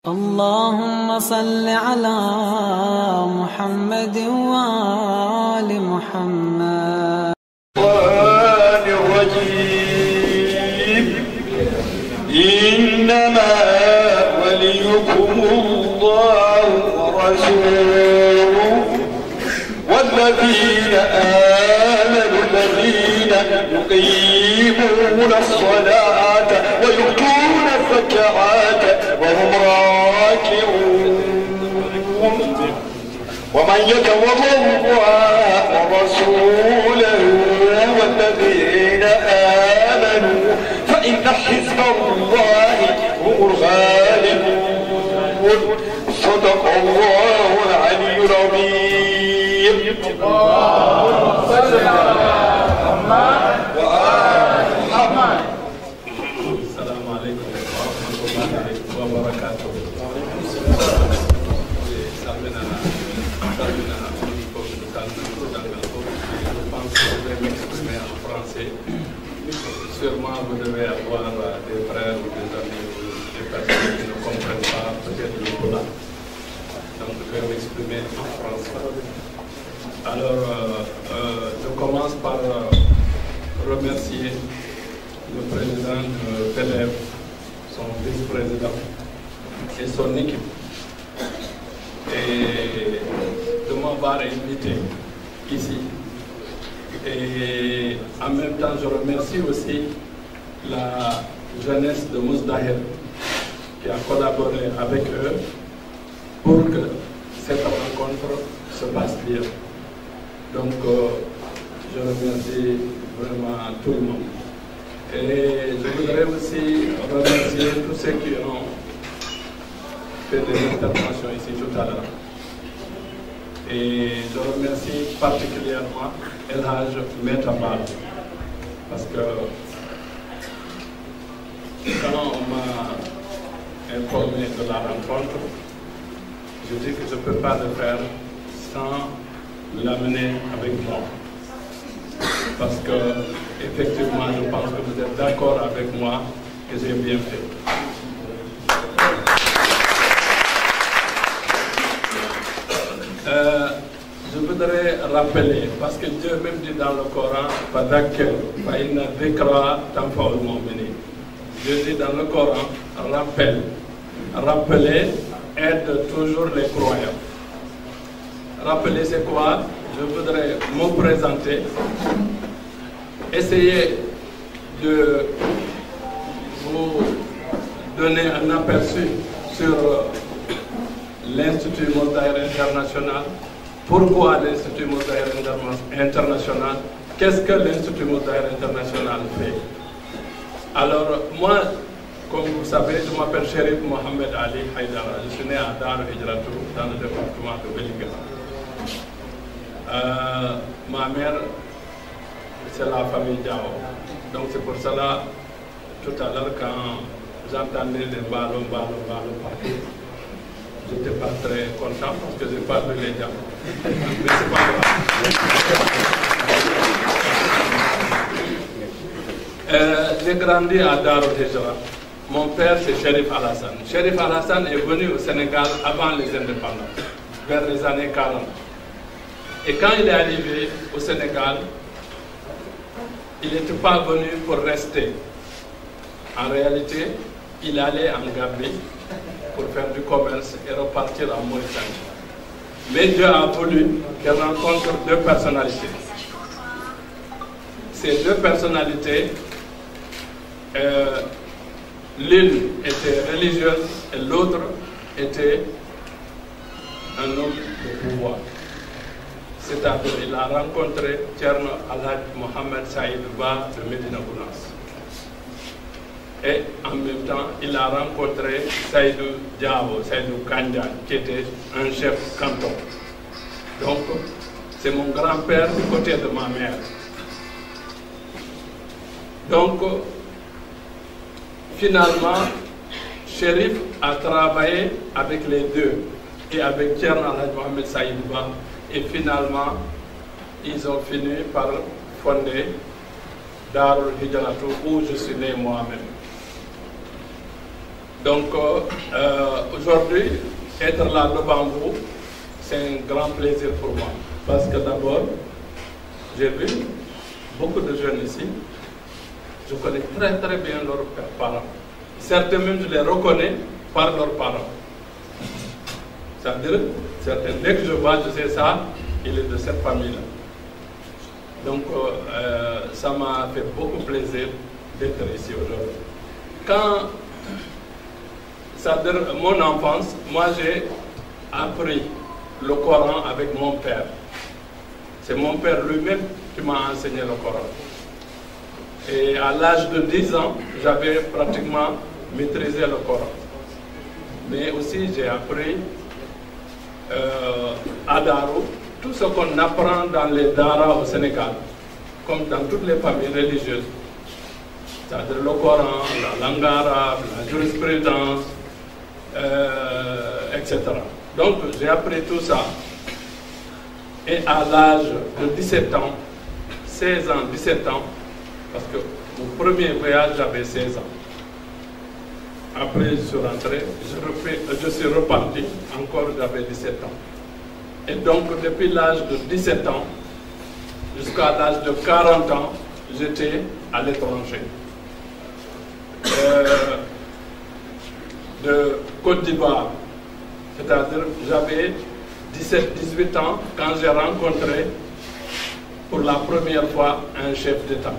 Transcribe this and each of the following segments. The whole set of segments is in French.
اللهم صل على محمد وآل محمد. القرآن الرجيم. إنما وليكم الله ورسوله والذين آمنوا الذين يقيمون الصلاة ويؤتون الزكاة وهم راكعون. ومن يتول الله ورسوله والذين آمنوا فإن حزب الله هم الغالبون. صدق الله العلي العظيم. اللهم صل على محمد وآل محمد. السلام عليكم ورحمة الله وبركاته. Sûrement vous devez avoir des frères ou des amis ou des personnes qui ne comprennent pas peut-être le Coran. Donc je vais m'exprimer en français. Alors je commence par remercier le président de FEDEF, son vice-président et son équipe, et de m'avoir invité ici. Et en même temps, je remercie aussi la jeunesse de Mousdahel qui a collaboré avec eux pour que cette rencontre se passe bien. Donc, je remercie vraiment tout le monde. Et je voudrais aussi remercier tous ceux qui ont fait des interventions ici tout à l'heure. Et je remercie particulièrement El Hadj Metabal, parce que quand on m'a informé de la rencontre, je dis que je ne peux pas le faire sans l'amener avec moi. Parce que, effectivement, je pense que vous êtes d'accord avec moi que j'ai bien fait. Je voudrais rappeler, parce que Dieu même dit dans le Coran, Dieu dit dans le Coran, rappelle. Rappeler aide toujours les croyants. Rappeler c'est quoi? Je voudrais me présenter, essayer de vous donner un aperçu sur l'Institut Mousdahel International. Pourquoi l'Institut Mousdahel International? Qu'est-ce que l'Institut Mousdahel International fait? Alors, moi, comme vous savez, je m'appelle Chérif Mohamed Ali Haïdara. Je suis né à Dar Hijratou, dans le département de Vélingara. Ma mère, c'est la famille Diao. Donc, c'est pour cela, tout à l'heure, quand j'entendais les ballons partout, je n'étais pas très content parce que je n'ai pas vu les gens. Mais c'est pas grave. J'ai grandi à Darou Hijra. Mon père, c'est Chérif Alassane. Chérif Alassane est venu au Sénégal avant les indépendances, vers les années 40. Et quand il est arrivé au Sénégal, il n'était pas venu pour rester. En réalité, il allait en Gambie pour faire du commerce et repartir en Mauritanie. Mais Dieu a voulu qu'il rencontre deux personnalités. Ces deux personnalités, l'une était religieuse et l'autre était un homme de pouvoir. C'est-à-dire qu'il a rencontré Thierno Alhaj Mohamed Saïd Ba de Médina Gounass. Et en même temps, il a rencontré Saïdou Diabo, Saïdou Kandjan, qui était un chef canton. Donc, c'est mon grand-père du côté de ma mère. Donc, finalement, Chérif a travaillé avec les deux, et avec Thierno Alhaj Mohamed Saïd Ba, et finalement, ils ont fini par fonder Darou Hijratou, où je suis né moi-même. Donc, aujourd'hui, être là devant vous, c'est un grand plaisir pour moi. Parce que d'abord, j'ai vu beaucoup de jeunes ici. Je connais très très bien leurs parents. Certains même, je les reconnais par leurs parents. C'est-à-dire, dès que je vois, je sais ça, il est de cette famille-là. Donc, ça m'a fait beaucoup plaisir d'être ici aujourd'hui. Quand, c'est-à-dire, mon enfance, moi j'ai appris le Coran avec mon père. C'est mon père lui-même qui m'a enseigné le Coran. Et à l'âge de 10 ans, j'avais pratiquement maîtrisé le Coran. Mais aussi, j'ai appris à Darou tout ce qu'on apprend dans les daras au Sénégal, comme dans toutes les familles religieuses. C'est-à-dire le Coran, la langue arabe, la jurisprudence, etc. Donc, j'ai appris tout ça. Et à l'âge de 17 ans, 16 ans, 17 ans, parce que mon premier voyage, j'avais 16 ans. Après, je suis rentré, je suis reparti, encore j'avais 17 ans. Et donc, depuis l'âge de 17 ans, jusqu'à l'âge de 40 ans, j'étais à l'étranger. De Côte d'Ivoire, c'est-à-dire j'avais 17-18 ans quand j'ai rencontré pour la première fois un chef d'État.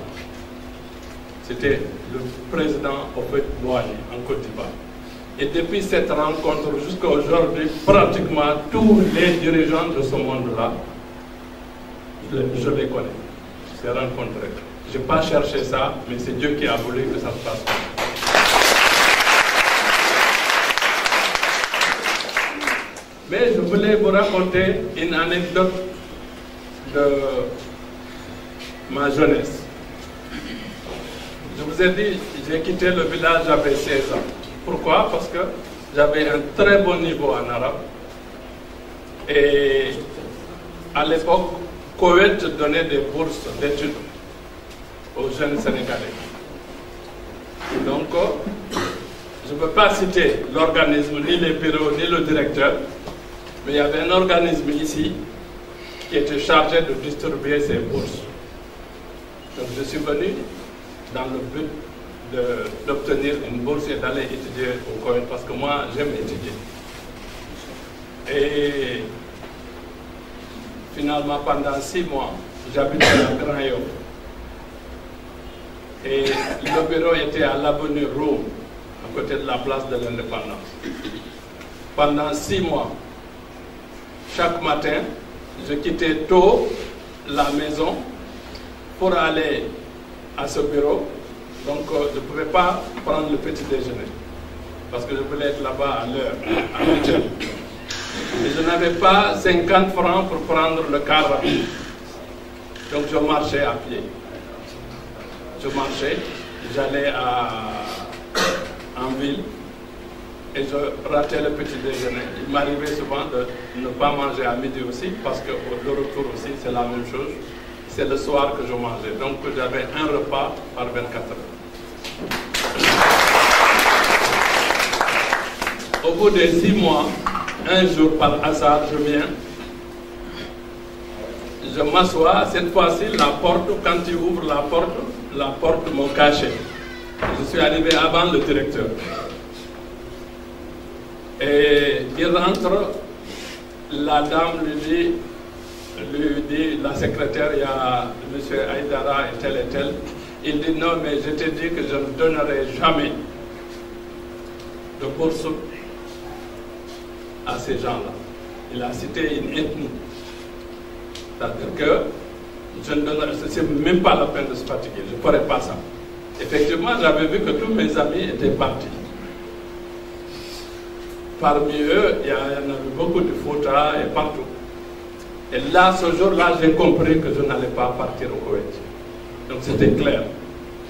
C'était le président Houphouët-Boigny en Côte d'Ivoire. Et depuis cette rencontre jusqu'à aujourd'hui, pratiquement tous les dirigeants de ce monde-là, je les connais. Je les ai rencontrés. Je n'ai pas cherché ça, mais c'est Dieu qui a voulu que ça se passe. Mais je voulais vous raconter une anecdote de ma jeunesse. Je vous ai dit, j'ai quitté le village, j'avais 16 ans. Pourquoi? Parce que j'avais un très bon niveau en arabe. Et à l'époque, Koweït donnait des bourses d'études aux jeunes Sénégalais. Donc, je ne peux pas citer l'organisme, ni les bureaux, ni le directeur, mais il y avait un organisme ici qui était chargé de distribuer ces bourses. Donc, je suis venu dans le but d'obtenir une bourse et d'aller étudier au Koweït, parce que moi, j'aime étudier. Et finalement, pendant 6 mois, j'habitais à Grand Yoff. Et le bureau était à l'avenue Rome, à côté de la place de l'Indépendance. Pendant 6 mois, chaque matin, je quittais tôt la maison pour aller à ce bureau. Donc, je ne pouvais pas prendre le petit déjeuner parce que je voulais être là-bas à l'heure, à 8 heures. Et je n'avais pas 50 francs pour prendre le car rapide. Donc, je marchais à pied. Je marchais, j'allais en ville et je ratais le petit déjeuner. Il m'arrivait souvent de ne pas manger à midi aussi parce que le retour aussi, c'est la même chose. C'est le soir que je mangeais. Donc, j'avais un repas par 24 heures. Au bout de 6 mois, un jour par hasard, je viens, je m'assois. Cette fois-ci, la porte, quand tu ouvres la porte me cachait. Je suis arrivé avant le directeur. Et il rentre, la dame lui dit, la secrétaire, il y a M. Aïdara et tel et tel. Il dit non, mais je t'ai dit que je ne donnerai jamais de bourse à ces gens-là. Il a cité une ethnie. C'est-à-dire que je ne donnerai, c'est même pas la peine de se fatiguer, je ne ferai pas ça. Effectivement, j'avais vu que tous mes amis étaient partis. Parmi eux, il y en avait beaucoup de Fouta et partout. Et là, ce jour-là, j'ai compris que je n'allais pas partir au Koweït. Donc c'était clair.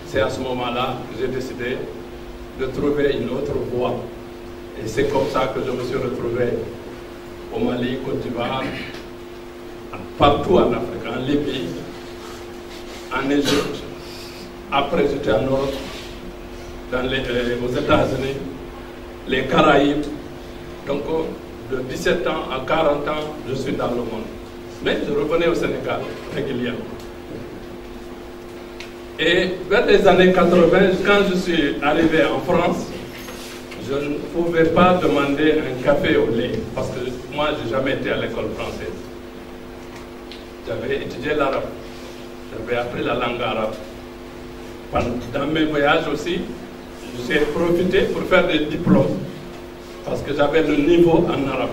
C'est à ce moment-là que j'ai décidé de trouver une autre voie. Et c'est comme ça que je me suis retrouvé au Mali, Côte d'Ivoire, partout en Afrique, en Libye, en Égypte. Après, j'étais en Europe, aux États-Unis, les Caraïbes, Donc, de 17 ans à 40 ans, je suis dans le monde. Mais je revenais au Sénégal régulièrement. Et vers les années 80, quand je suis arrivé en France, je ne pouvais pas demander un café au lait, parce que moi, je n'ai jamais été à l'école française. J'avais étudié l'arabe, j'avais appris la langue arabe. Dans mes voyages aussi, j'ai profité pour faire des diplômes, parce que j'avais le niveau en arabe.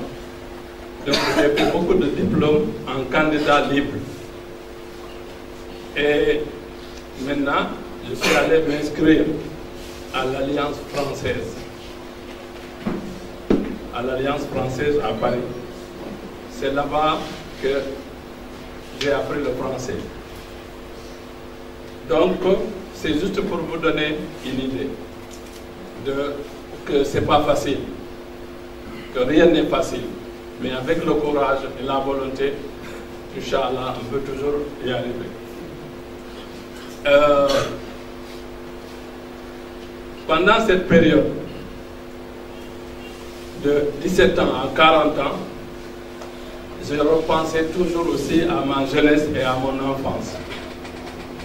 Donc j'ai fait beaucoup de diplômes en candidat libre. Et maintenant, je suis allé m'inscrire à l'Alliance française. À l'Alliance française à Paris. C'est là-bas que j'ai appris le français. Donc, c'est juste pour vous donner une idée que ce n'est pas facile, que rien n'est facile. Mais avec le courage et la volonté, Inch'Allah, on peut toujours y arriver. Pendant cette période de 17 ans à 40 ans, je repensais toujours aussi à ma jeunesse et à mon enfance.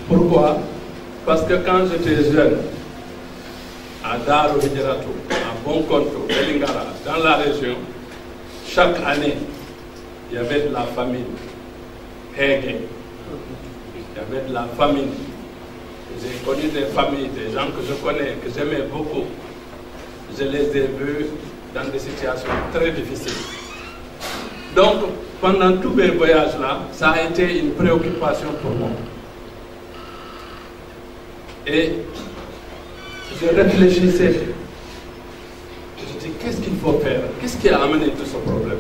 Pourquoi? Parce que quand j'étais jeune, à Darou Hidjaratou, à Bonkonto, Belingara, dans la région, chaque année, il y avait de la famine. Hege. Il y avait de la famine. J'ai connu des familles, des gens que je connais, que j'aimais beaucoup. Je les ai vus dans des situations très difficiles. Donc, pendant tous mes voyages-là, ça a été une préoccupation pour moi. Et je réfléchissais. Je dis, qu'est-ce qu'il faut faire? Qu'est-ce qui a amené tout ce problème?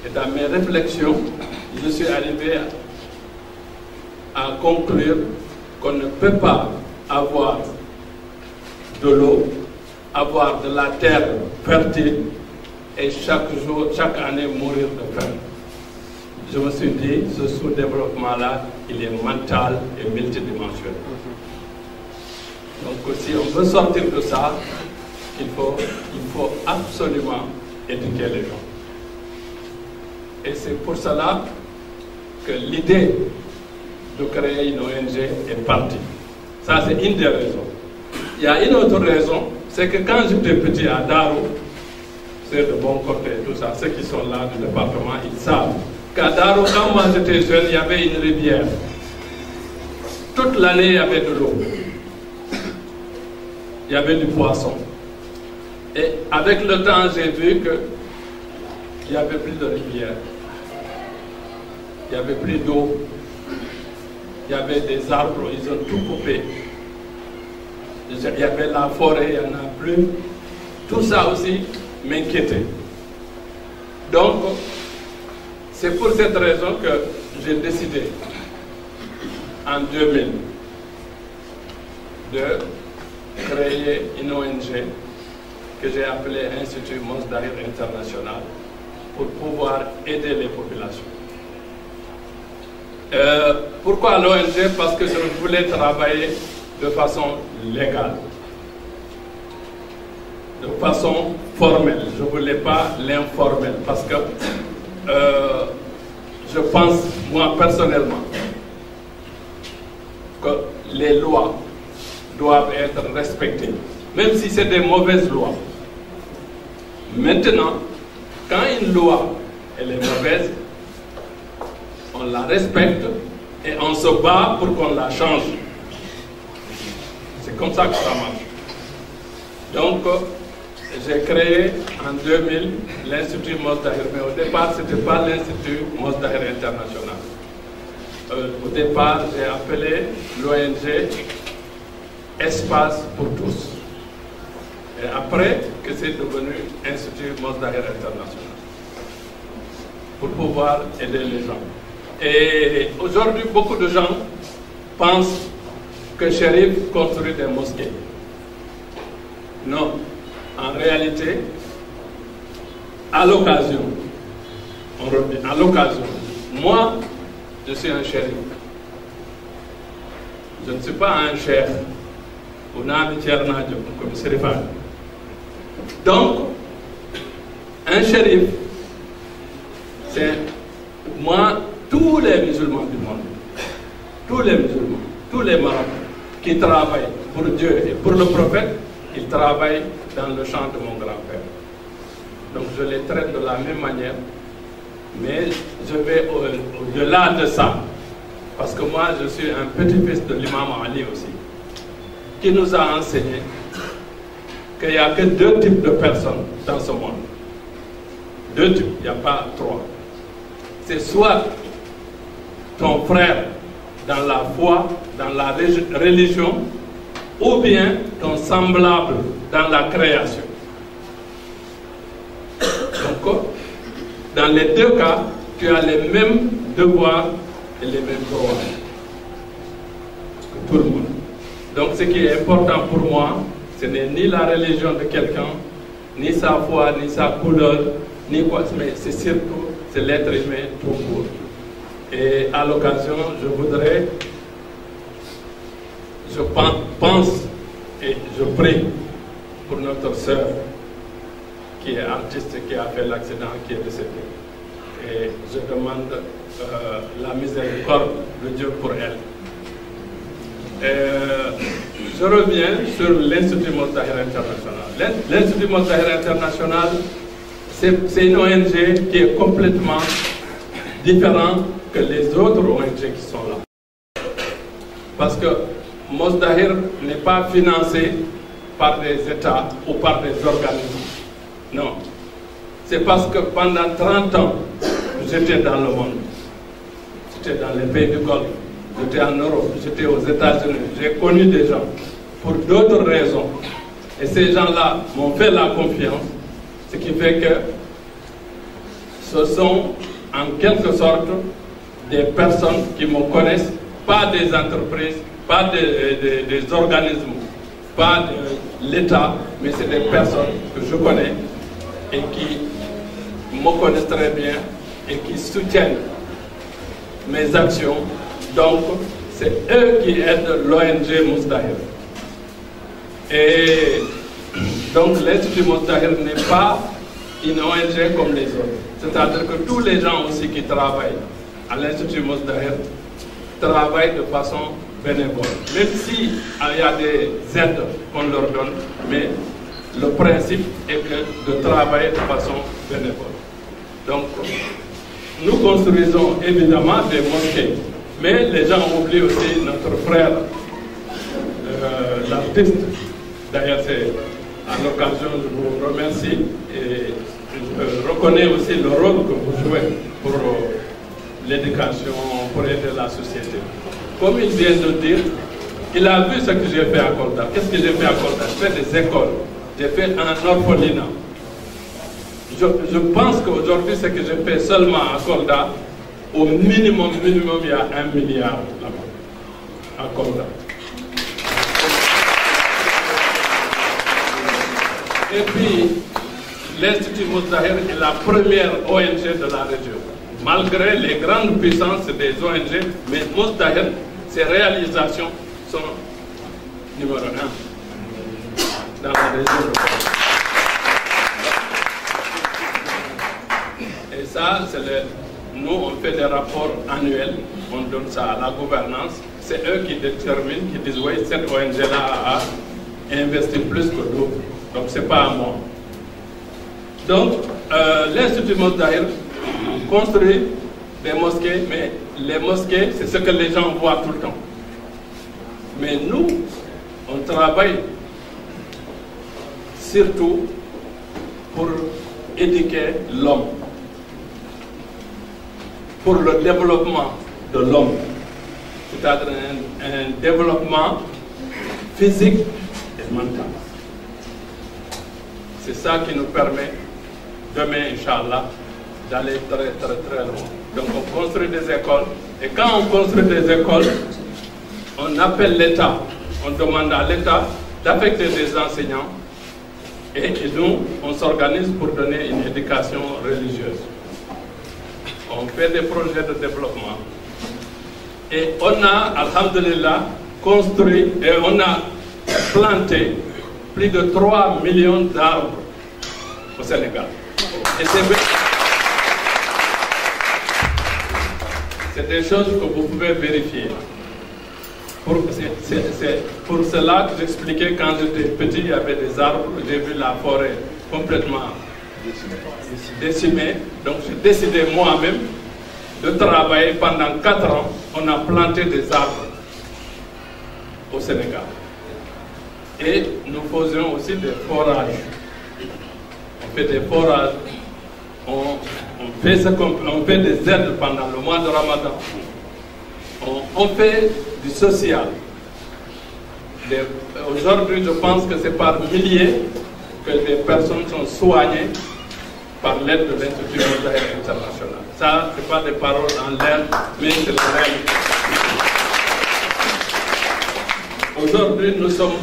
Et dans mes réflexions, je suis arrivé à conclure qu'on ne peut pas avoir de l'eau, avoir de la terre fertile et chaque année mourir de faim. Je me suis dit, ce sous-développement-là, il est mental et multidimensionnel. Donc si on veut sortir de ça, il faut absolument éduquer les gens. Et c'est pour cela que l'idée de créer une ONG est partie. Ça, c'est une des raisons. Il y a une autre raison, c'est que quand j'étais petit à Darou, c'est de bon côté, tout ça, ceux qui sont là du département, ils savent qu'à Darou, quand moi j'étais jeune, il y avait une rivière. Toute l'année, il y avait de l'eau. Il y avait du poisson. Et avec le temps, j'ai vu qu'il n'y avait plus de rivière. Il n'y avait plus d'eau. Il y avait des arbres, ils ont tout coupé. Il y avait la forêt, il n'y en a plus. Tout ça aussi m'inquiétait. Donc, c'est pour cette raison que j'ai décidé, en 2000, de créer une ONG que j'ai appelée Institut Mos Dahir International pour pouvoir aider les populations. Pourquoi l'ONG? Parce que je voulais travailler de façon légale, de façon formelle. Je ne voulais pas l'informel parce que je pense, moi personnellement, que les lois doivent être respectées, même si c'est des mauvaises lois. Maintenant, quand une loi elle est mauvaise, on la respecte et on se bat pour qu'on la change. C'est comme ça que ça marche. Donc, j'ai créé en 2000 l'Institut Mos Dahir, mais au départ, ce n'était pas l'Institut Mos Dahir International. Au départ, j'ai appelé l'ONG Espace pour tous. Et après, que c'est devenu Institut Mos Dahir International. Pour pouvoir aider les gens. Et aujourd'hui, beaucoup de gens pensent que Chérif construit des mosquées. Non. En réalité, à l'occasion, moi, je suis un chérif. Je ne suis pas un chef. Donc, un shérif, c'est moi, tous les musulmans du monde, tous les musulmans, tous les marabouts qui travaillent pour Dieu et pour le prophète, ils travaillent dans le champ de mon grand-père. Donc je les traite de la même manière, mais je vais au-delà de ça, parce que moi je suis un petit-fils de l'imam Ali aussi, qui nous a enseigné qu'il n'y a que 2 types de personnes dans ce monde. 2 types, il n'y a pas 3. C'est soit ton frère dans la foi, dans la religion, ou bien ton semblable dans la création. Donc, dans les 2 cas, tu as les mêmes devoirs et les mêmes droits que tout le monde. Donc, ce qui est important pour moi, ce n'est ni la religion de quelqu'un, ni sa foi, ni sa couleur, ni quoi, mais c'est surtout l'être humain tout court. Et à l'occasion, je voudrais, je pense et je prie pour notre sœur qui est artiste, qui a fait l'accident, qui est décédée. Et je demande la miséricorde de Dieu pour elle. Je reviens sur l'Institut Mozdahir International. L'Institut Mozdahir International, c'est une ONG qui est complètement différente que les autres ONG qui sont là. Parce que Mozdahir n'est pas financé par des États ou par des organismes. Non. C'est parce que pendant 30 ans, j'étais dans le monde. J'étais dans les pays du Golfe, j'étais en Europe, j'étais aux États-Unis. J'ai connu des gens pour d'autres raisons. Et ces gens-là m'ont fait la confiance, ce qui fait que ce sont en quelque sorte des personnes qui me connaissent, pas des entreprises, pas des organismes, pas de l'État, mais c'est des personnes que je connais et qui me connaissent très bien et qui soutiennent mes actions. Donc, c'est eux qui aident l'ONG Mozdahir. Et donc, l'Institut Mozdahir n'est pas une ONG comme les autres. C'est-à-dire que tous les gens aussi qui travaillent à l'Institut Mozdahir travaillent de façon bénévole. Même s'il y a des aides qu'on leur donne, mais le principe est que de travailler de façon bénévole. Donc, nous construisons évidemment des mosquées, mais les gens oublient aussi notre frère, l'artiste. D'ailleurs, c'est à l'occasion, je vous remercie et je reconnais aussi le rôle que vous jouez pour l'éducation, pour aider la société. Comme il vient de dire, il a vu ce que j'ai fait à Kolda. Qu'est-ce que j'ai fait à Kolda? J'ai fait des écoles, j'ai fait un orphelinat. Je pense qu'aujourd'hui, ce que j'ai fait seulement à Kolda, au minimum, il y a 1 milliard là-bas, à Kolda. Et puis, l'Institut Mozdahir est la première ONG de la région. Malgré les grandes puissances des ONG, mais Mozdahir, ses réalisations sont numéro 1 dans la région. Et ça, nous, on fait des rapports annuels, on donne ça à la gouvernance. C'est eux qui déterminent, qui disent, oui, cette ONG-là a investi plus que d'autres. Donc, ce n'est pas à moi. Donc, l'Institut Mozdahir construit des mosquées, mais les mosquées, c'est ce que les gens voient tout le temps. Mais nous, on travaille surtout pour éduquer l'homme, pour le développement de l'homme, c'est-à-dire un développement physique et mental. C'est ça qui nous permet, demain, Inch'Allah, d'aller très, très, très loin. Donc on construit des écoles, et quand on construit des écoles, on appelle l'État, on demande à l'État d'affecter des enseignants, et nous, on s'organise pour donner une éducation religieuse. On fait des projets de développement. Et on a, alhamdulillah, construit, et on a planté plus de 3 millions d'arbres Sénégal. Et c'est des choses que vous pouvez vérifier. C'est pour cela que j'expliquais quand j'étais petit, il y avait des arbres, j'ai vu la forêt complètement décimée. Donc j'ai décidé moi-même de travailler pendant 4 ans. On a planté des arbres au Sénégal. Et nous faisions aussi des forages. On fait des forages, on fait des aides pendant le mois de Ramadan. On fait du social. Aujourd'hui, je pense que c'est par milliers que les personnes sont soignées par l'aide de l'Institut Mos Daher International. Ça, ce n'est pas des paroles en l'air, mais c'est la réalité. Aujourd'hui, nous sommes...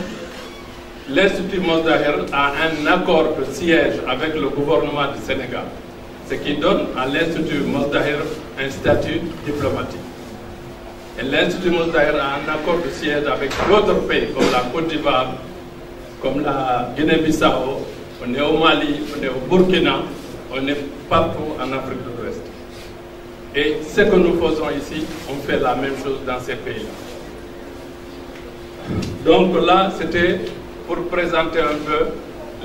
L'Institut Mos Daher a un accord de siège avec le gouvernement du Sénégal, ce qui donne à l'Institut Mos Daher un statut diplomatique. Et l'Institut Mos Daher a un accord de siège avec d'autres pays, comme la Côte d'Ivoire, comme la Guinée-Bissau, on est au Mali, on est au Burkina, on est partout en Afrique de l'Ouest. Et ce que nous faisons ici, on fait la même chose dans ces pays-là. Donc là, c'était pour présenter un peu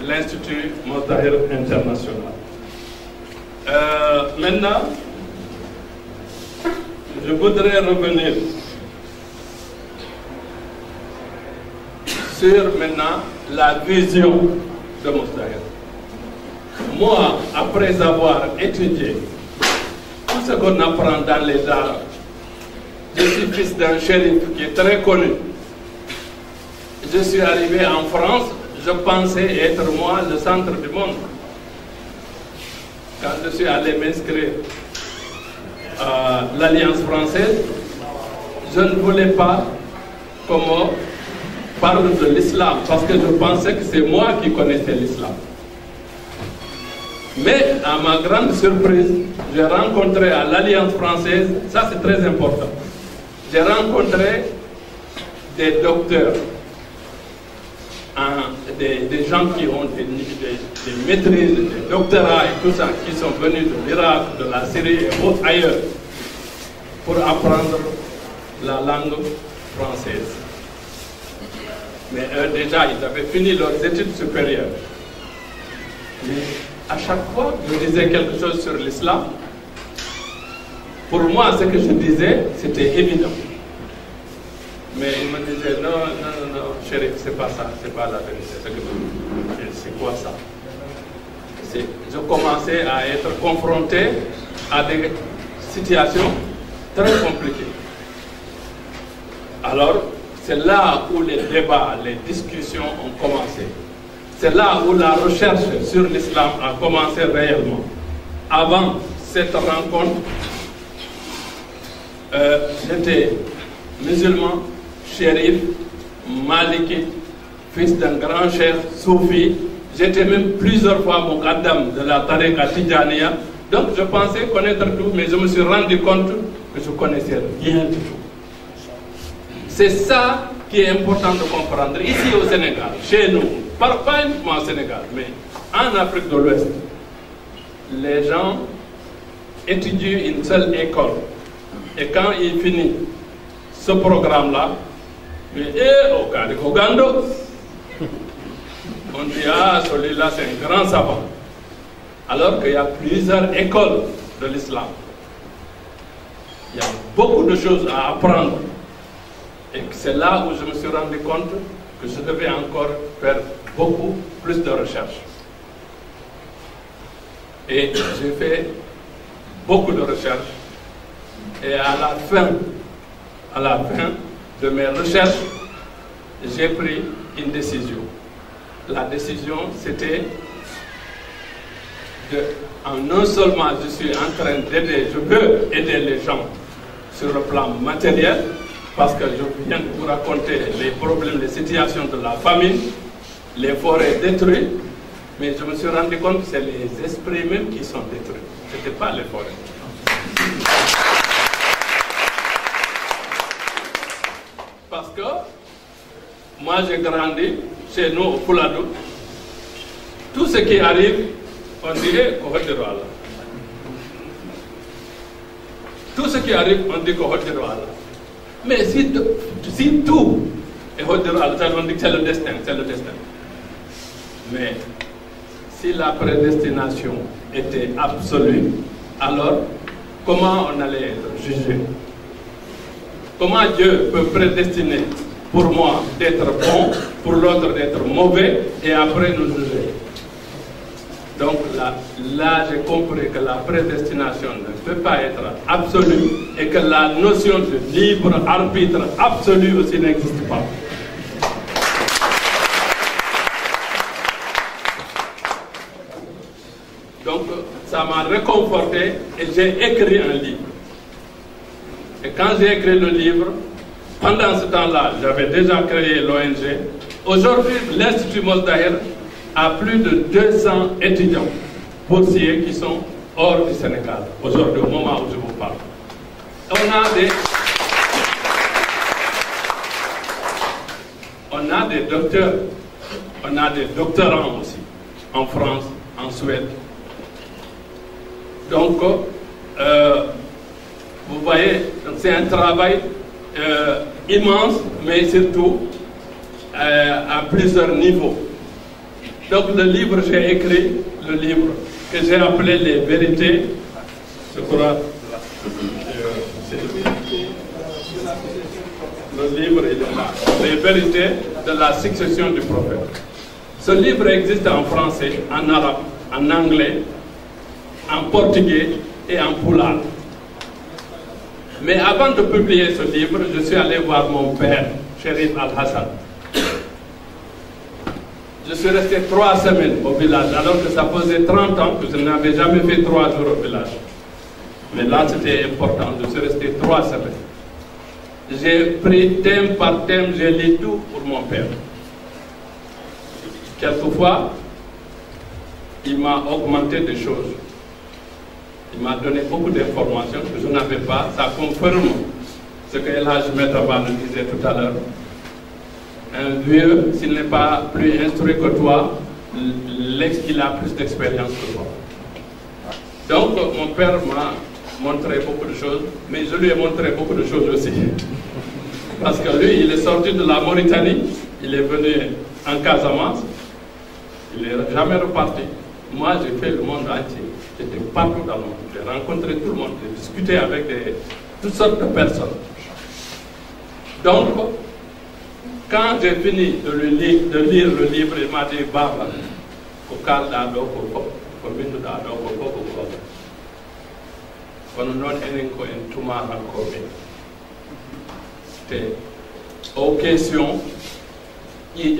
l'Institut Mos Daher International. Maintenant, je voudrais revenir sur maintenant la vision de Mos Daher. Moi, après avoir étudié tout ce qu'on apprend dans les arts, je suis fils d'un shérif qui est très connu. Je suis arrivé en France, je pensais être moi le centre du monde. Quand je suis allé m'inscrire à l'Alliance française, je ne voulais pas qu'on parle de l'islam, parce que je pensais que c'est moi qui connaissais l'islam. Mais à ma grande surprise, j'ai rencontré à l'Alliance française, ça c'est très important, j'ai rencontré des docteurs, des gens qui ont des maîtrises, des doctorats et tout ça, qui sont venus de l'Irak, de la Syrie et autres ailleurs, pour apprendre la langue française. Mais eux déjà, ils avaient fini leurs études supérieures. Mais à chaque fois que je disais quelque chose sur l'islam, pour moi, ce que je disais, c'était évident. Mais il me disait, non, chéri, c'est pas ça, c'est pas la vérité. C'est quoi ça? Je commençais à être confronté à des situations très compliquées. Alors, c'est là où les débats, les discussions ont commencé. C'est là où la recherche sur l'islam a commencé réellement. Avant cette rencontre, j'étais musulman, shérif, maliki, fils d'un grand chef soufi. J'étais même plusieurs fois muqaddam de la tariqa Tidjaniya. Donc je pensais connaître tout, mais je me suis rendu compte que je ne connaissais rien du tout. C'est ça qui est important de comprendre. Ici au Sénégal, chez nous, pas uniquement au Sénégal, mais en Afrique de l'Ouest, les gens étudient une seule école. Et quand ils finissent ce programme-là, au cas de Kogando, on dit, ah, celui-là c'est un grand savant. Alors qu'il y a plusieurs écoles de l'islam. Il y a beaucoup de choses à apprendre. Et c'est là où je me suis rendu compte que je devais encore faire beaucoup plus de recherches. Et j'ai fait beaucoup de recherches. Et à la fin de mes recherches, j'ai pris une décision. La décision, c'était non seulement je suis en train d'aider, je veux aider les gens sur le plan matériel, parce que je viens de vous raconter les problèmes, les situations de la famine, les forêts détruites, mais je me suis rendu compte que c'est les esprits même qui sont détruits, ce n'était pas les forêts. Parce que moi j'ai grandi chez nous au Pouladou. Tout ce qui arrive, on dirait qu'on est droit là. Tout ce qui arrive, on dit qu'on est droit là. Mais si tout est droit là, on dit que c'est le destin, Mais si la prédestination était absolue, alors comment on allait être jugé? Comment Dieu peut prédestiner pour moi d'être bon, pour l'autre d'être mauvais, et après nous juger? Donc là j'ai compris que la prédestination ne peut pas être absolue et que la notion de libre arbitre absolu aussi n'existe pas. Donc ça m'a réconforté et j'ai écrit un livre. Et quand j'ai écrit le livre, pendant ce temps-là, j'avais déjà créé l'ONG. Aujourd'hui, l'Institut Mos Daher a plus de 200 étudiants boursiers qui sont hors du Sénégal, aujourd'hui, au moment où je vous parle. On a des docteurs, on a des doctorants aussi, en France, en Suède. Donc, vous voyez, c'est un travail immense, mais surtout à plusieurs niveaux. Donc le livre, j'ai écrit le livre que j'ai appelé Les Vérités, je crois, le livre il est là, Les Vérités de la succession du prophète. Ce livre existe en français, en arabe, en anglais, en portugais et en pulaar. Mais avant de publier ce livre, je suis allé voir mon père, Chérif Al-Hassan. Je suis resté 3 semaines au village, alors que ça faisait 30 ans que je n'avais jamais fait 3 jours au village. Mais là, c'était important, je suis resté 3 semaines. J'ai pris thème par thème, j'ai lu tout pour mon père. Quelquefois, il m'a augmenté des choses. Il m'a donné beaucoup d'informations que je n'avais pas. Ça confirme ce que El Hadj Metaba nous disait tout à l'heure. Un vieux, s'il n'est pas plus instruit que toi, il a plus d'expérience que toi. Donc, mon père m'a montré beaucoup de choses, mais je lui ai montré beaucoup de choses aussi. Parce que lui, il est sorti de la Mauritanie, il est venu en Casamance, il n'est jamais reparti. Moi, j'ai fait le monde entier. J'étais partout dans le monde. J'ai rencontré tout le monde, j'ai discuté avec toutes sortes de personnes. Donc, quand j'ai fini de lire le livre, il m'a dit, Baba, aux questions, il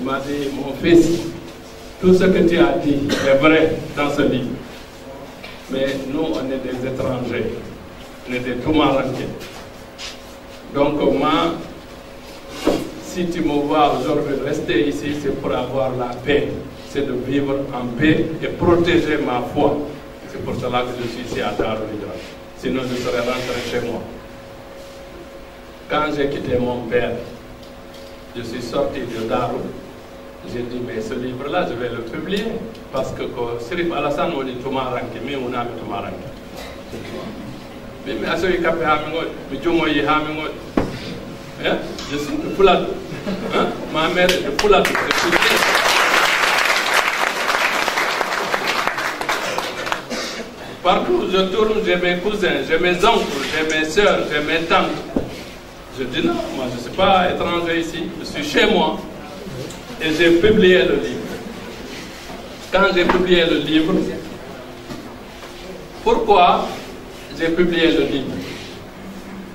m'a dit, mon fils, tout ce que tu as dit est vrai dans ce livre. Mais nous, on est des étrangers, on est des Toumaranké. Donc moi, si tu me vois aujourd'hui rester ici, c'est pour avoir la paix. C'est de vivre en paix et protéger ma foi. C'est pour cela que je suis ici à Darou Hijra. Sinon, je serais rentré chez moi. Quand j'ai quitté mon père, je suis sorti de Darou. J'ai dit, mais ce livre-là, je vais le publier. Parce que Sirif Alassane, on dit Toumaranké, mais on a mis Toumaranké. Mais à ce qu'il je suis de Fouladou. Ma mère est de Fouladou. Partout où je tourne, j'ai mes cousins, j'ai mes oncles, j'ai mes soeurs, j'ai mes tantes. Je dis non, moi je ne suis pas étranger ici, je suis chez moi. Et j'ai publié le livre. Quand j'ai publié le livre, pourquoi j'ai publié le livre?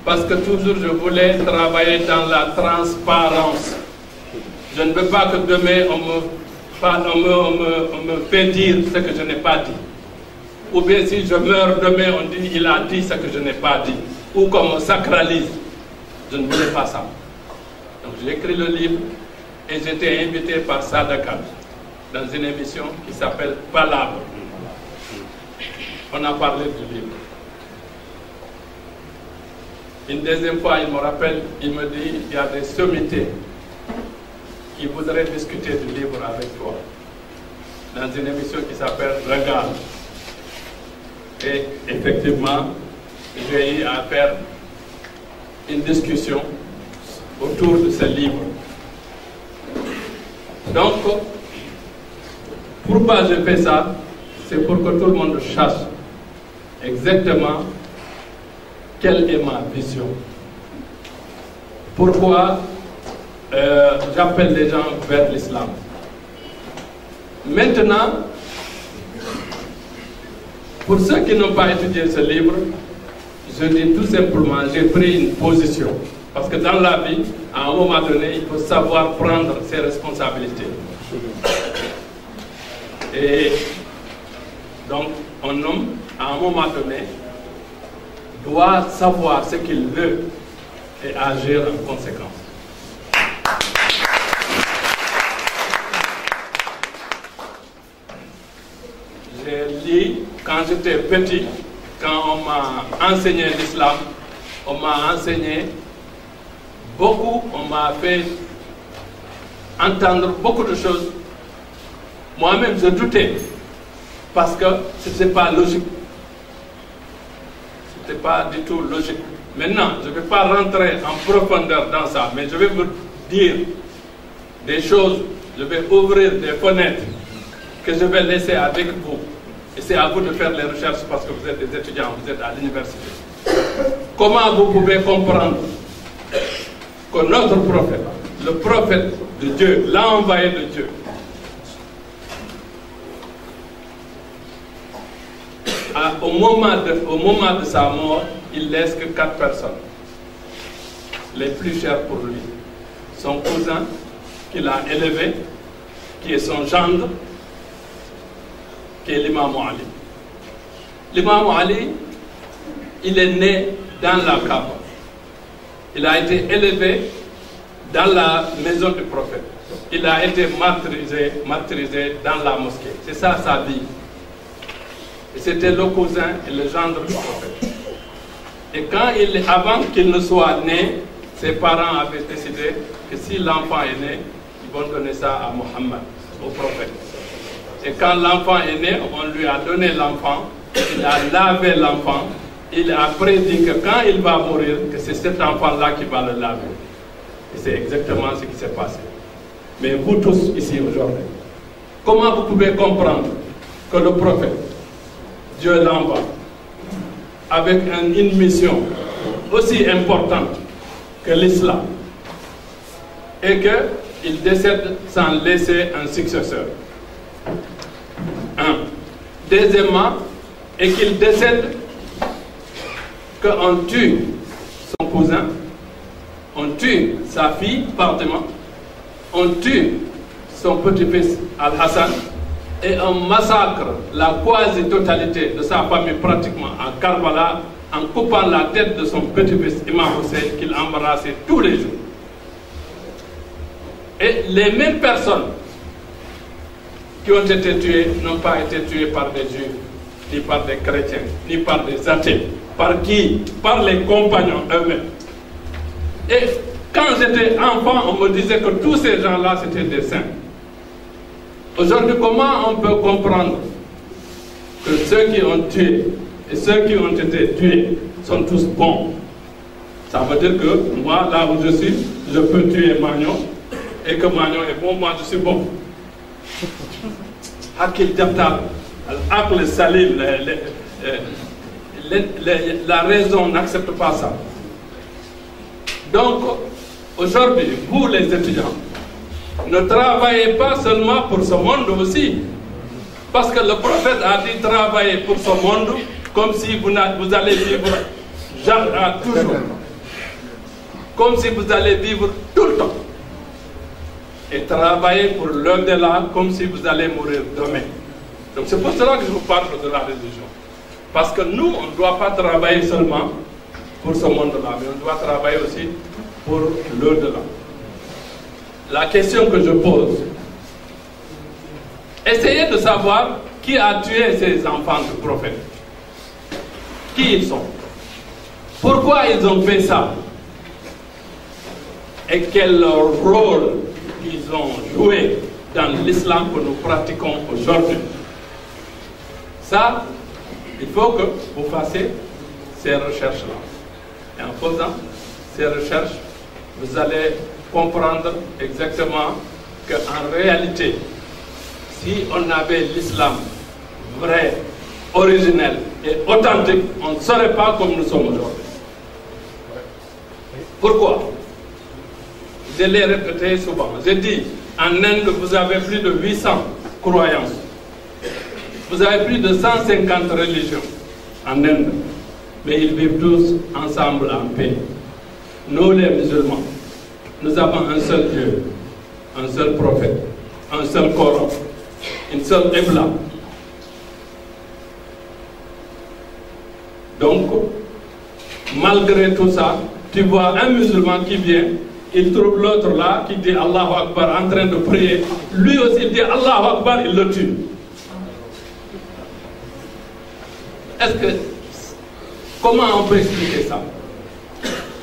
Parce que toujours je voulais travailler dans la transparence. Je ne veux pas que demain on me fait dire ce que je n'ai pas dit. Ou bien si je meurs demain, on dit il a dit ce que je n'ai pas dit. Ou qu'on me sacralise. Je ne voulais pas ça. Donc j'ai écrit le livre et j'étais invité par Sadaka dans une émission qui s'appelle Palabre. On a parlé du livre. Une deuxième fois, il me rappelle, il me dit, il y a des sommités qui voudraient discuter du livre avec toi. dans une émission qui s'appelle Regard. Et effectivement, j'ai eu à faire une discussion autour de ce livre. Donc, pourquoi je fais ça? C'est pour que tout le monde sache exactement quelle est ma vision. Pourquoi j'appelle les gens vers l'islam. Maintenant, pour ceux qui n'ont pas étudié ce livre, je dis tout simplement, j'ai pris une position. Parce que dans la vie, à un moment donné, il faut savoir prendre ses responsabilités. Et donc, un homme, à un moment donné, doit savoir ce qu'il veut et agir en conséquence. J'ai lu, quand j'étais petit, quand on m'a enseigné l'islam, on m'a enseigné beaucoup, on m'a fait entendre beaucoup de choses. Moi-même, je doutais, parce que ce n'était pas logique. Ce n'était pas du tout logique. Maintenant, je ne vais pas rentrer en profondeur dans ça, mais je vais vous dire des choses, je vais ouvrir des fenêtres que je vais laisser avec vous. Et c'est à vous de faire les recherches parce que vous êtes des étudiants, vous êtes à l'université. Comment vous pouvez comprendre que notre prophète, le prophète de Dieu, l'envoyé de Dieu, au moment de sa mort, il laisse que 4 personnes, les plus chères pour lui. Son cousin, qu'il a élevé, qui est son gendre, qui est l'imam Ali. L'imam Ali, il est né dans la Kaaba. Il a été élevé dans la maison du prophète. Il a été martyrisé dans la mosquée. C'est ça sa vie. Et c'était le cousin et le gendre du prophète. Et avant qu'il ne soit né, ses parents avaient décidé que si l'enfant est né, ils vont donner ça à Mohammed, au prophète. Et quand l'enfant est né, on lui a donné l'enfant, il a lavé l'enfant, il a prédit que quand il va mourir, que c'est cet enfant-là qui va le laver. Et c'est exactement ce qui s'est passé. Mais vous tous ici aujourd'hui, comment vous pouvez comprendre que le prophète, Dieu l'envoie, avec une mission aussi importante que l'islam, et qu'il décède sans laisser un successeur? Un. Deuxièmement, et qu'il décède qu'on tue son cousin, on tue sa fille, Fatima, on tue son petit-fils Al-Hassan, et on massacre la quasi-totalité de sa famille pratiquement à Karbala en coupant la tête de son petit-fils Imam Hussein qu'il embrassait tous les jours. Et les mêmes personnes qui ont été tuées n'ont pas été tuées par des juifs, ni par des chrétiens, ni par des athées. Par qui? Par les compagnons eux-mêmes. Et quand j'étais enfant, on me disait que tous ces gens-là, c'était des saints. Aujourd'hui, comment on peut comprendre que ceux qui ont tué et ceux qui ont été tués sont tous bons? Ça veut dire que moi, là où je suis, je peux tuer Magnon et que Magnon est bon, moi je suis bon. Hakil Jabtal, Al-Aql Salim, la raison n'accepte pas ça. Donc, aujourd'hui, vous les étudiants, ne travaillez pas seulement pour ce monde aussi. Parce que le prophète a dit travailler pour ce monde comme si vous allez vivre toujours. Comme si vous allez vivre tout le temps. Et travailler pour l'au-delà comme si vous allez mourir demain. Donc c'est pour cela que je vous parle de la religion. Parce que nous, on ne doit pas travailler seulement pour ce monde-là, mais on doit travailler aussi pour l'au-delà. La question que je pose, essayez de savoir qui a tué ces enfants du prophète. Qui ils sont? Pourquoi ils ont fait ça? Et quel rôle ils ont joué dans l'islam que nous pratiquons aujourd'hui. Ça, il faut que vous fassiez ces recherches-là. Et en faisant ces recherches, vous allez comprendre exactement qu'en réalité, si on avait l'islam vrai, originel et authentique, on ne serait pas comme nous sommes aujourd'hui. Pourquoi? Je l'ai répété souvent. J'ai dit, en Inde, vous avez plus de 800 croyances. Vous avez plus de 150 religions en Inde. Mais ils vivent tous ensemble en paix. Nous, les musulmans, nous avons un seul Dieu, un seul prophète, un seul Coran, une seule Qibla. Donc, malgré tout ça, tu vois un musulman qui vient, il trouve l'autre là qui dit Allahu Akbar en train de prier. Lui aussi il dit Allahu Akbar, il le tue. Est-ce que, comment on peut expliquer ça?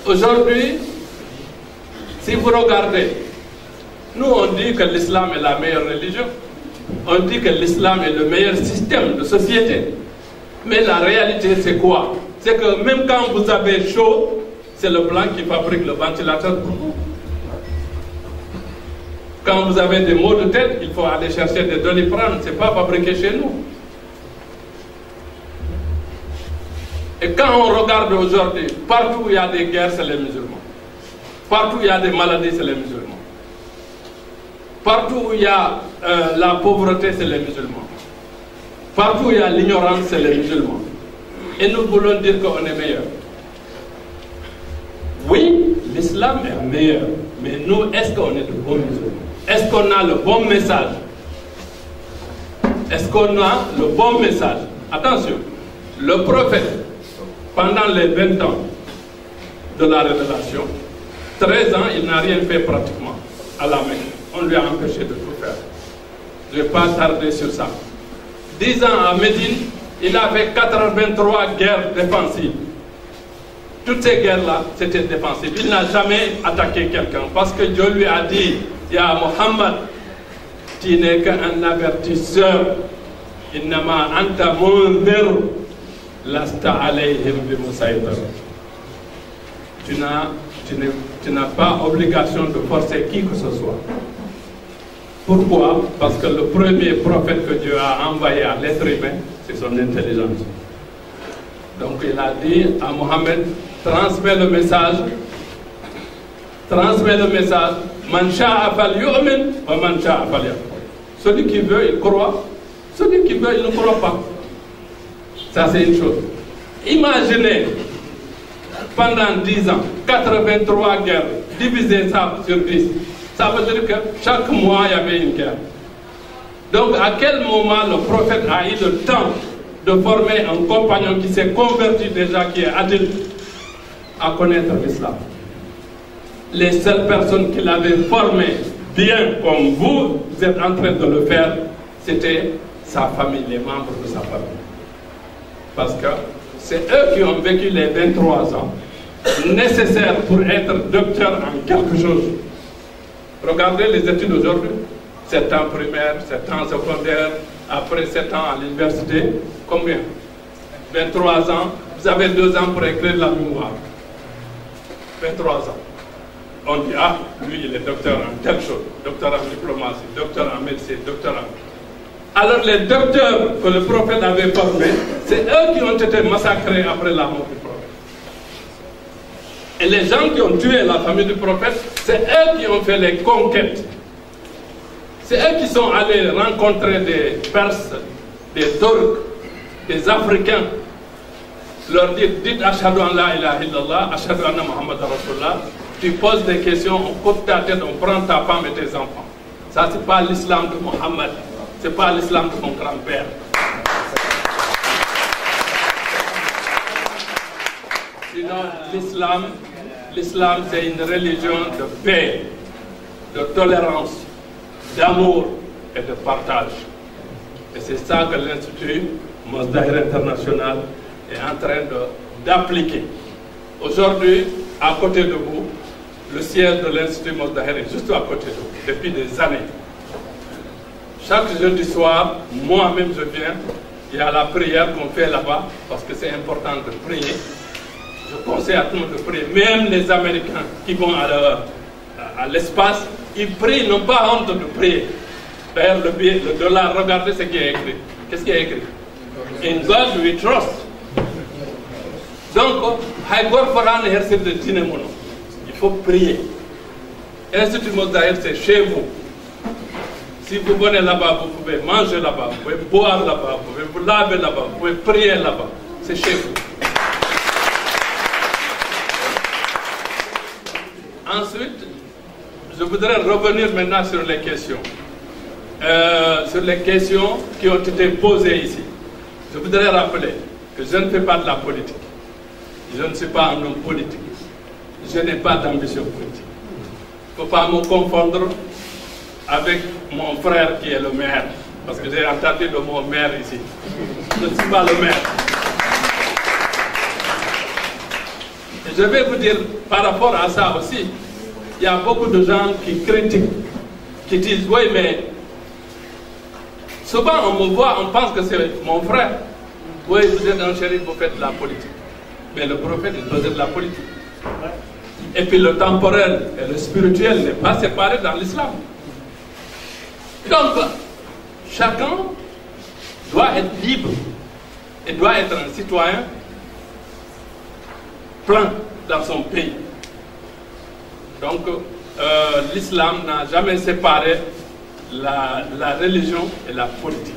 Aujourd'hui, si vous regardez, nous on dit que l'islam est la meilleure religion, on dit que l'islam est le meilleur système de société. Mais la réalité c'est quoi? C'est que même quand vous avez chaud, c'est le blanc qui fabrique le ventilateur pour vous. Quand vous avez des maux de tête, il faut aller chercher des Doliprane, ce n'est pas fabriqué chez nous. Et quand on regarde aujourd'hui, partout où il y a des guerres, c'est les musulmans. Partout où il y a des maladies, c'est les musulmans. Partout où il y a la pauvreté, c'est les musulmans. Partout où il y a l'ignorance, c'est les musulmans. Et nous voulons dire qu'on est meilleur. Oui, l'islam est meilleur. Mais nous, est-ce qu'on est de bons musulmans? Est-ce qu'on a le bon message? Est-ce qu'on a le bon message? Attention, le prophète, pendant les 20 ans de la révélation, 13 ans, il n'a rien fait pratiquement à la Mecque. On lui a empêché de tout faire. Je ne vais pas tarder sur ça. 10 ans à Médine, il a fait 83 guerres défensives. Toutes ces guerres-là, c'était défensif. Il n'a jamais attaqué quelqu'un parce que Dieu lui a dit, Ya Muhammad, tu n'es qu'un avertisseur. Innama anta munzir, lasta alayhim bi musaytir. Tu n'as pas obligation de forcer qui que ce soit. Pourquoi? Parce que le premier prophète que Dieu a envoyé à l'être humain, c'est son intelligence. Donc il a dit à Mohammed, transmets le message, man sha'a falyu'min wa man sha'a falyakfur. Celui qui veut, il croit. Celui qui veut, il ne croit pas. Ça, c'est une chose. Imaginez, pendant 10 ans, 83 guerres, divisez ça sur 10. Ça veut dire que chaque mois, il y avait une guerre. Donc, à quel moment le prophète a eu le temps de former un compagnon qui s'est converti déjà, qui est adulte, à connaître l'islam? Les seules personnes qui l'avaient formé bien comme vous êtes en train de le faire, c'était sa famille, les membres de sa famille. Parce que c'est eux qui ont vécu les 23 ans nécessaires pour être docteur en quelque chose. Regardez les études aujourd'hui. 7 ans primaire, 7 ans secondaire, après 7 ans à l'université. Combien? 23 ans. Vous avez 2 ans pour écrire la mémoire. 23 ans. On dit, ah, lui, il est docteur en telle chose, docteur en diplomatie, docteur en médecine, docteur en... Alors les docteurs que le prophète avait formés, c'est eux qui ont été massacrés après la mort du prophète. Et les gens qui ont tué la famille du prophète, c'est eux qui ont fait les conquêtes. C'est eux qui sont allés rencontrer des Perses, des Turcs, des Africains, leur dire, dites Ashhadu an la ilaha illallah, Ashhadu anna Muhammad Rasulullah. Tu poses des questions, on coupe ta tête, on prend ta femme et tes enfants. Ça, c'est pas l'islam de Mohammed. C'est pas l'islam de mon grand-père. Sinon, l'islam, c'est une religion de paix, de tolérance, d'amour et de partage. Et c'est ça que l'Institut Mozdahir International est en train d'appliquer. Aujourd'hui, à côté de vous, le siège de l'Institut Mozdahir est juste à côté de vous, depuis des années. chaque jeudi soir, moi-même je viens, il y a la prière qu'on fait là-bas, parce que c'est important de prier. Je conseille à tout le monde de prier. Même les Américains qui vont à l'espace, ils prient, n'ont pas honte de prier. D'ailleurs, le dollar, regardez ce qui est écrit. Qu'est-ce qui est écrit? In God we trust. Donc, il faut prier. Institut Mos Dahir, c'est chez vous. Si vous venez là-bas, vous pouvez manger là-bas, vous pouvez boire là-bas, vous pouvez vous laver là-bas, vous pouvez prier là-bas. C'est chez vous. Ensuite, je voudrais revenir maintenant sur les questions. Qui ont été posées ici. Je voudrais rappeler que je ne fais pas de la politique. Je ne suis pas un homme politique. Je n'ai pas d'ambition politique. Il ne faut pas me confondre avec mon frère qui est le maire. Parce que j'ai entendu le mot maire ici. Je ne suis pas le maire. Et je vais vous dire, par rapport à ça aussi, il y a beaucoup de gens qui critiquent, qui disent, oui, mais souvent on me voit, on pense que c'est mon frère. Oui, vous êtes un shérif, vous faites de la politique. Mais le prophète, il faisait de la politique. Et puis le temporel et le spirituel n'est pas séparé dans l'islam. Donc, chacun doit être libre et doit être un citoyen plein dans son pays. Donc, l'islam n'a jamais séparé la religion et la politique.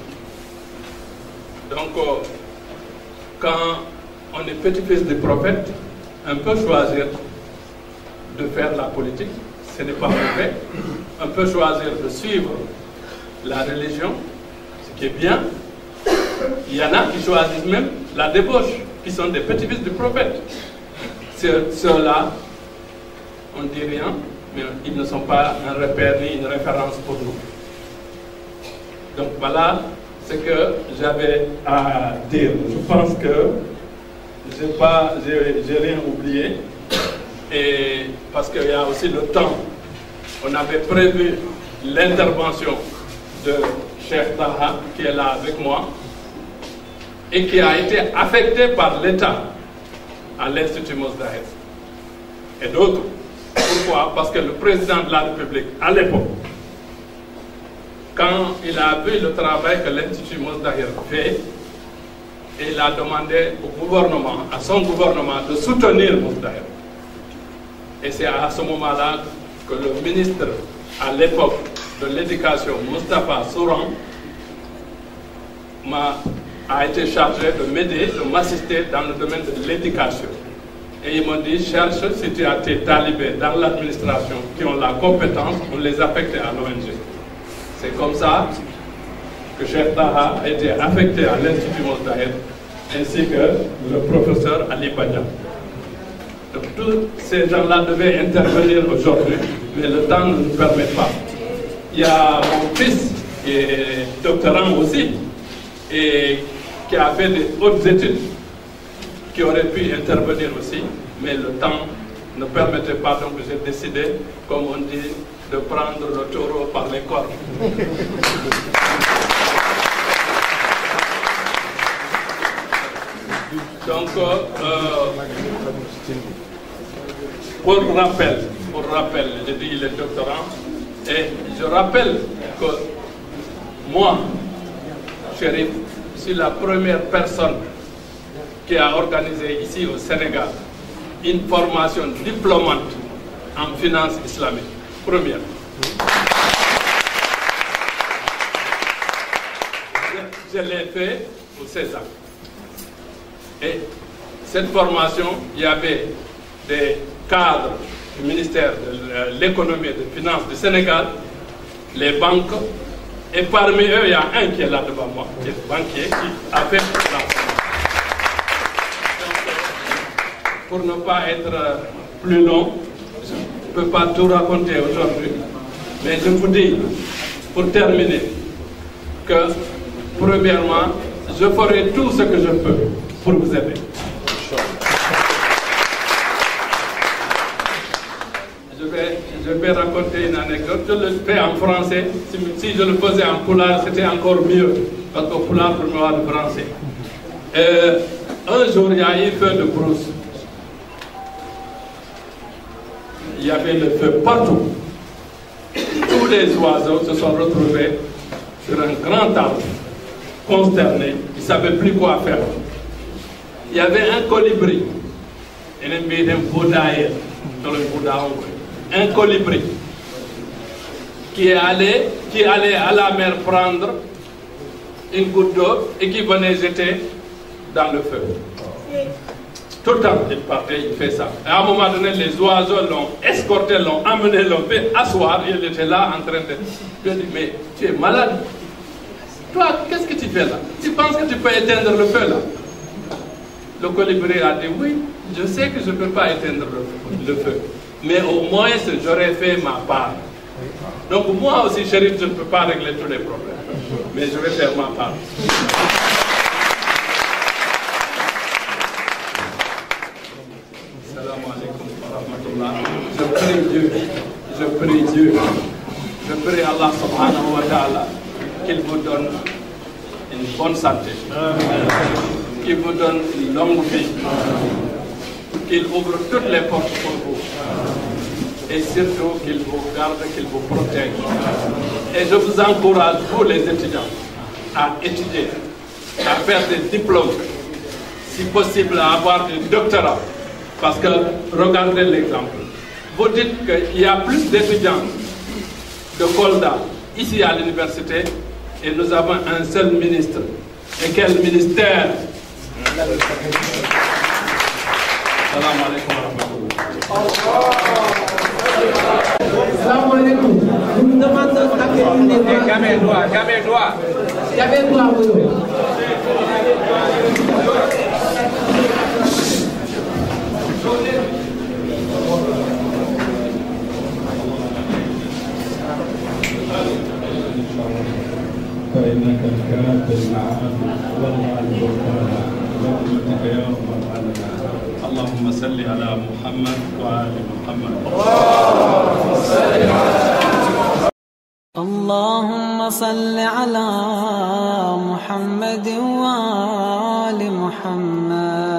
Donc, quand on est petit-fils du prophète, on peut choisir de faire la politique, ce n'est pas mauvais. On peut choisir de suivre la religion, ce qui est bien. Il y en a qui choisissent même la débauche, qui sont des petits-fils du prophète. Ceux-là, on ne dit rien, mais ils ne sont pas un repère ni une référence pour nous. Donc voilà ce que j'avais à dire. Je pense que j'ai rien oublié. Et parce qu'il y a aussi le temps, on avait prévu l'intervention de Cheikh Taha, qui est là avec moi, et qui a été affecté par l'État à l'Institut Mos Dahir. Et d'autres. Pourquoi? Parce que le président de la République, à l'époque, quand il a vu le travail que l'Institut Mos Dahir fait, il a demandé au gouvernement, à son gouvernement, de soutenir Mos Dahir. Et c'est à ce moment-là que le ministre, à l'époque de l'éducation, Moustapha Souran, a été chargé de m'aider, de m'assister dans le domaine de l'éducation. Et ils m'ont dit, cherche si tu as tes talibés dans l'administration qui ont la compétence, on les affecte à l'ONG. C'est comme ça que Cheikh Taha a été affecté à l'Institut Mos Dahir, ainsi que le professeur Ali Badian. Donc tous ces gens-là devaient intervenir aujourd'hui, mais le temps ne nous permet pas. Il y a mon fils, qui est doctorant aussi, et qui a fait des hautes études, qui aurait pu intervenir aussi, mais le temps ne permettait pas, donc j'ai décidé, comme on dit, de prendre le taureau par les cornes. Donc, pour rappel, je dis il est doctorant, et je rappelle que moi, Chérif, je suis la première personne qui a organisé ici au Sénégal une formation diplômante en finance islamique. Première. Je l'ai fait au César. Et cette formation, il y avait des cadres du ministère de l'économie et des finances du Sénégal, les banques, et parmi eux, il y a un qui est là devant moi, qui est banquier, qui a fait la Pour ne pas être plus long, je ne peux pas tout raconter aujourd'hui, mais je vous dis, pour terminer, que premièrement, je ferai tout ce que je peux pour vous aider. Je je vais raconter une anecdote. Je le fais en français. Si je le faisais en pulaar, c'était encore mieux. Parce que pulaar pour moi le français. Un jour, il y a eu feu de brousse. Il y avait le feu partout. Tous les oiseaux se sont retrouvés sur un grand arbre, consternés. Ils ne savaient plus quoi faire. Il y avait un colibri. Un colibri qui allait à la mer prendre une goutte d'eau et qui venait jeter dans le feu. Tout le temps, il partait, il fait ça. Et à un moment donné, les oiseaux l'ont escorté, l'ont amené, l'ont fait asseoir. Il était là en train de... Je dis, mais tu es malade. Toi, qu'est-ce que tu fais là? Tu penses que tu peux éteindre le feu là? Le colibri a dit, oui, je sais que je ne peux pas éteindre le feu. Mais au moins, j'aurais fait ma part. Donc moi aussi, Chérif, je ne peux pas régler tous les problèmes. Mais je vais faire ma part. Je prie Allah subhanahu wa ta'ala qu'il vous donne une bonne santé, qu'il vous donne une longue vie, qu'il ouvre toutes les portes pour vous et surtout qu'il vous garde, qu'il vous protège. Et je vous encourage, vous les étudiants, à étudier, à faire des diplômes, si possible à avoir des doctorats, parce que regardez l'exemple. Vous dites qu'il y a plus d'étudiants de Kolda ici à l'université et nous avons un seul ministre. Et quel ministère? Salam alaikum wa rahmatullah. Salam alaikum. Nous nous demandons à quel niveau. Calmez-toi. فإنك الكافر العافي والله الوفاء برحمتك يا رب العالمين. اللهم صل على محمد وآل محمد. اللهم صل على محمد وآل محمد.